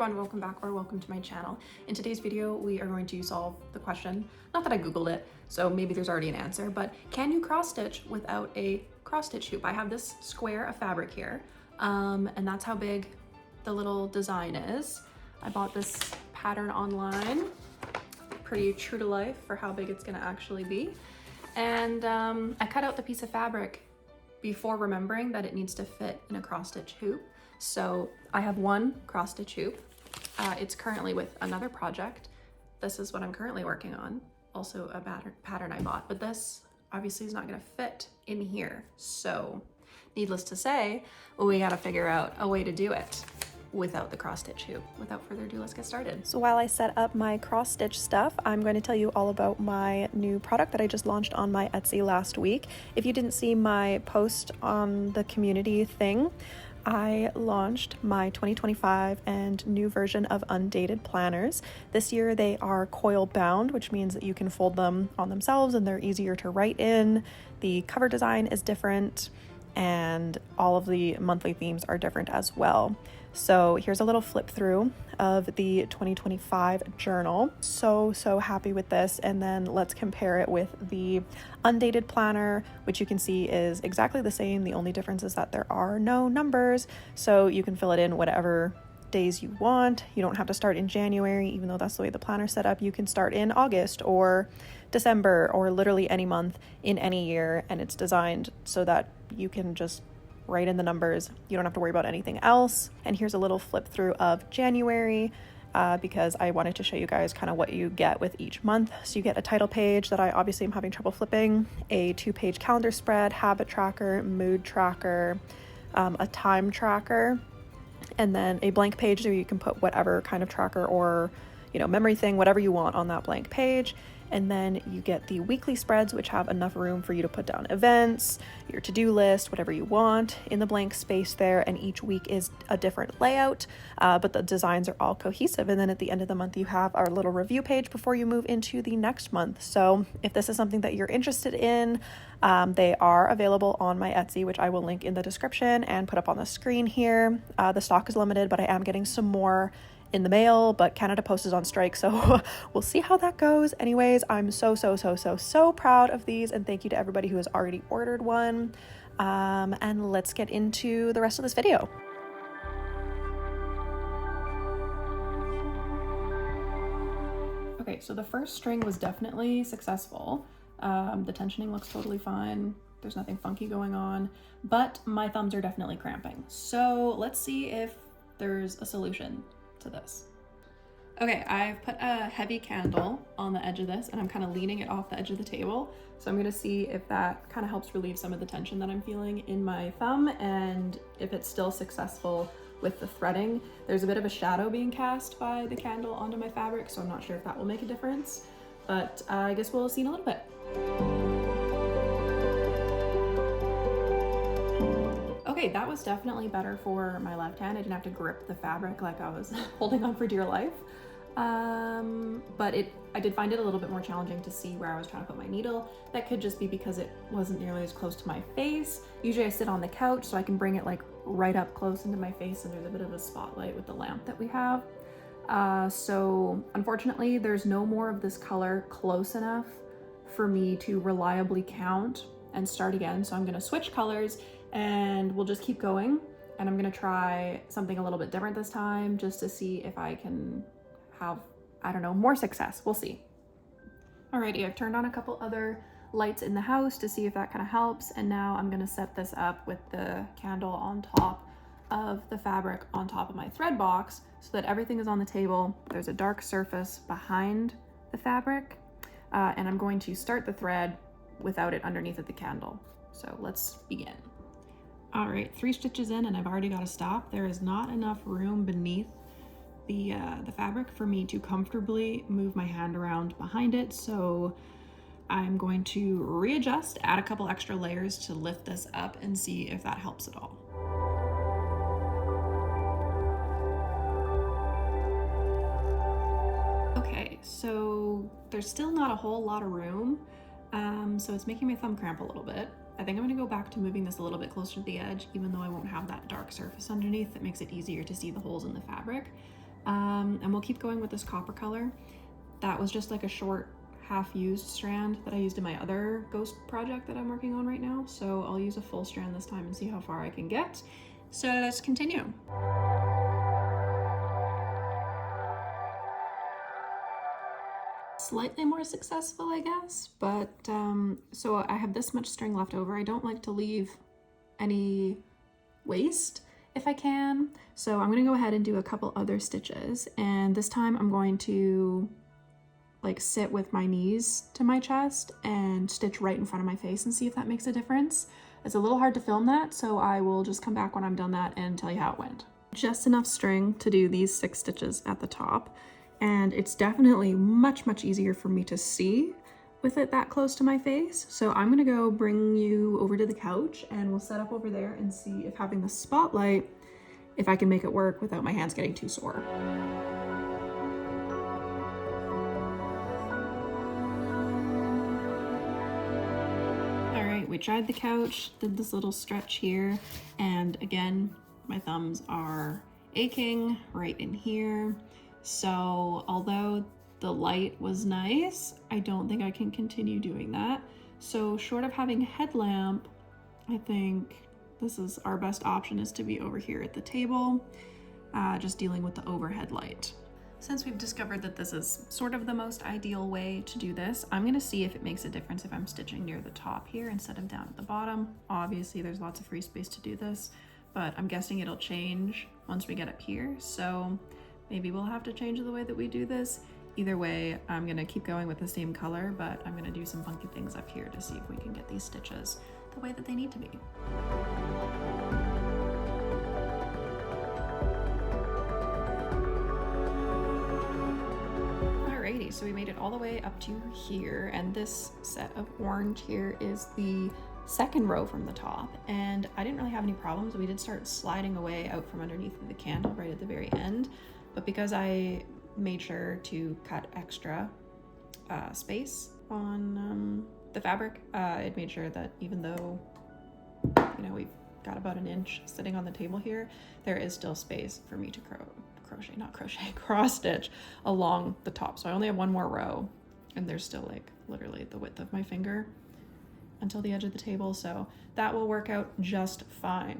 everyone, welcome back or welcome to my channel. In today's video, we are going to solve the question, not that I Googled it, so maybe there's already an answer, but can you cross stitch without a cross stitch hoop? I have this square of fabric here, and that's how big the little design is. I bought this pattern online, pretty true to life for how big it's gonna actually be. And I cut out the piece of fabric before remembering that it needs to fit in a cross stitch hoop. So I have one cross stitch hoop. It's currently with another project. This is what I'm currently working on. Also a pattern I bought, but this obviously is not gonna fit in here. So needless to say, we gotta figure out a way to do it without the cross stitch hoop. Without further ado, let's get started. So while I set up my cross stitch stuff, I'm going to tell you all about my new product that I just launched on my Etsy last week. If you didn't see my post on the community thing, I launched my 2025 and new version of undated planners. This year they are coil bound, which means that you can fold them on themselves and they're easier to write in. The cover design is different and all of the monthly themes are different as well. So here's a little flip through of the 2025 journal. So happy with this. And then let's compare it with the undated planner, which you can see is exactly the same. The only difference is that there are no numbers. So you can fill it in whatever days you want. You don't have to start in January, even though that's the way the planner's set up. You can start in August or December or literally any month in any year. And it's designed so that you can just write in the numbers. You don't have to worry about anything else. And here's a little flip through of January because I wanted to show you guys kind of what you get with each month. So you get a title page that I obviously am having trouble flipping, a 2-page calendar spread, habit tracker, mood tracker, a time tracker, and then a blank page where you can put whatever kind of tracker or memory thing, whatever you want on that blank page. And then you get the weekly spreads, which have enough room for you to put down events, your to-do list, whatever you want in the blank space there. And each week is a different layout, but the designs are all cohesive. And then at the end of the month, you have our little review page before you move into the next month. So if this is something that you're interested in, they are available on my Etsy, which I will link in the description and put up on the screen here. The stock is limited, but I am getting some more in the mail, but Canada Post is on strike, so we'll see how that goes. Anyways, I'm so proud of these, and thank you to everybody who has already ordered one. And let's get into the rest of this video. Okay, so the first string was definitely successful. The tensioning looks totally fine. There's nothing funky going on, but my thumbs are definitely cramping. So let's see if there's a solution to this. Okay, I've put a heavy candle on the edge of this and I'm kind of leaning it off the edge of the table. So I'm gonna see if that kind of helps relieve some of the tension that I'm feeling in my thumb and if it's still successful with the threading. There's a bit of a shadow being cast by the candle onto my fabric, so I'm not sure if that will make a difference, but I guess we'll see in a little bit. Okay, that was definitely better for my left hand. I didn't have to grip the fabric like I was holding on for dear life. But I did find it a little bit more challenging to see where I was trying to put my needle. That could just be because it wasn't nearly as close to my face. Usually I sit on the couch so I can bring it like right up close into my face, and there's a bit of a spotlight with the lamp that we have. So unfortunately, there's no more of this color close enough for me to reliably count and start again. So I'm gonna switch colors and we'll just keep going. And I'm gonna try something a little bit different this time just to see if I can have, I don't know, more success. We'll see. Alrighty, I've turned on a couple other lights in the house to see if that kind of helps. And now I'm gonna set this up with the candle on top of the fabric on top of my thread box so that everything is on the table. There's a dark surface behind the fabric. And I'm going to start the thread without it underneath of the candle. So let's begin. All right, 3 stitches in and I've already got to stop. There is not enough room beneath the fabric for me to comfortably move my hand around behind it. So I'm going to readjust, add a couple extra layers to lift this up and see if that helps at all. Okay, so there's still not a whole lot of room. So it's making my thumb cramp a little bit. I think I'm gonna go back to moving this a little bit closer to the edge, even though I won't have that dark surface underneath that makes it easier to see the holes in the fabric. And we'll keep going with this copper color. That was just like a short half-used strand that I used in my other ghost project that I'm working on right now. So I'll use a full strand this time and see how far I can get. So let's continue. Slightly more successful, I guess, but so I have this much string left over. I don't like to leave any waste if I can. So I'm gonna go ahead and do a couple other stitches, and this time I'm going to like sit with my knees to my chest and stitch right in front of my face and see if that makes a difference. It's a little hard to film that, so I will just come back when I'm done that and tell you how it went. Just enough string to do these 6 stitches at the top, and it's definitely much easier for me to see with it that close to my face. So I'm gonna go bring you over to the couch and we'll set up over there and see if having the spotlight, if I can make it work without my hands getting too sore. We tried the couch, did this little stretch here, and again, my thumbs are aching right in here. So although the light was nice, I don't think I can continue doing that. So short of having a headlamp, I think this is our best option, is to be over here at the table, just dealing with the overhead light. Since we've discovered that this is sort of the most ideal way to do this, I'm gonna see if it makes a difference if I'm stitching near the top here instead of down at the bottom. Obviously there's lots of free space to do this, but I'm guessing it'll change once we get up here. So maybe we'll have to change the way that we do this. Either way, I'm gonna keep going with the same color, but I'm gonna do some funky things up here to see if we can get these stitches the way that they need to be. So we made it all the way up to here, and this set of orange here is the second row from the top, and I didn't really have any problems. We did start sliding away out from underneath the candle right at the very end, but because I made sure to cut extra space on the fabric, it made sure that even though, you know, we've got about an inch sitting on the table here, there is still space for me to cross stitch along the top. So I only have one more row, and there's still like literally the width of my finger until the edge of the table, so that will work out just fine.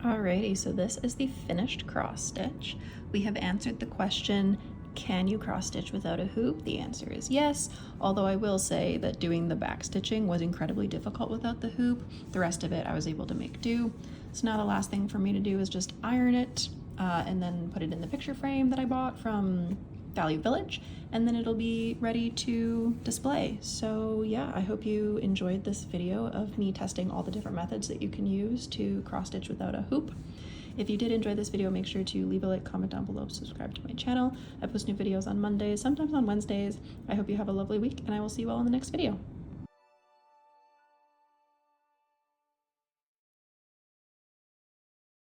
Alrighty, so this is the finished cross stitch. We have answered the question, can you cross stitch without a hoop? The answer is yes, although I will say that doing the back stitching was incredibly difficult without the hoop. The rest of it I was able to make do. So now the last thing for me to do is just iron it and then put it in the picture frame that I bought from Value Village, and then it'll be ready to display. So yeah, I hope you enjoyed this video of me testing all the different methods that you can use to cross stitch without a hoop. If you did enjoy this video, make sure to leave a like, comment down below, subscribe to my channel. I post new videos on Mondays, sometimes on Wednesdays. I hope you have a lovely week, and I will see you all in the next video.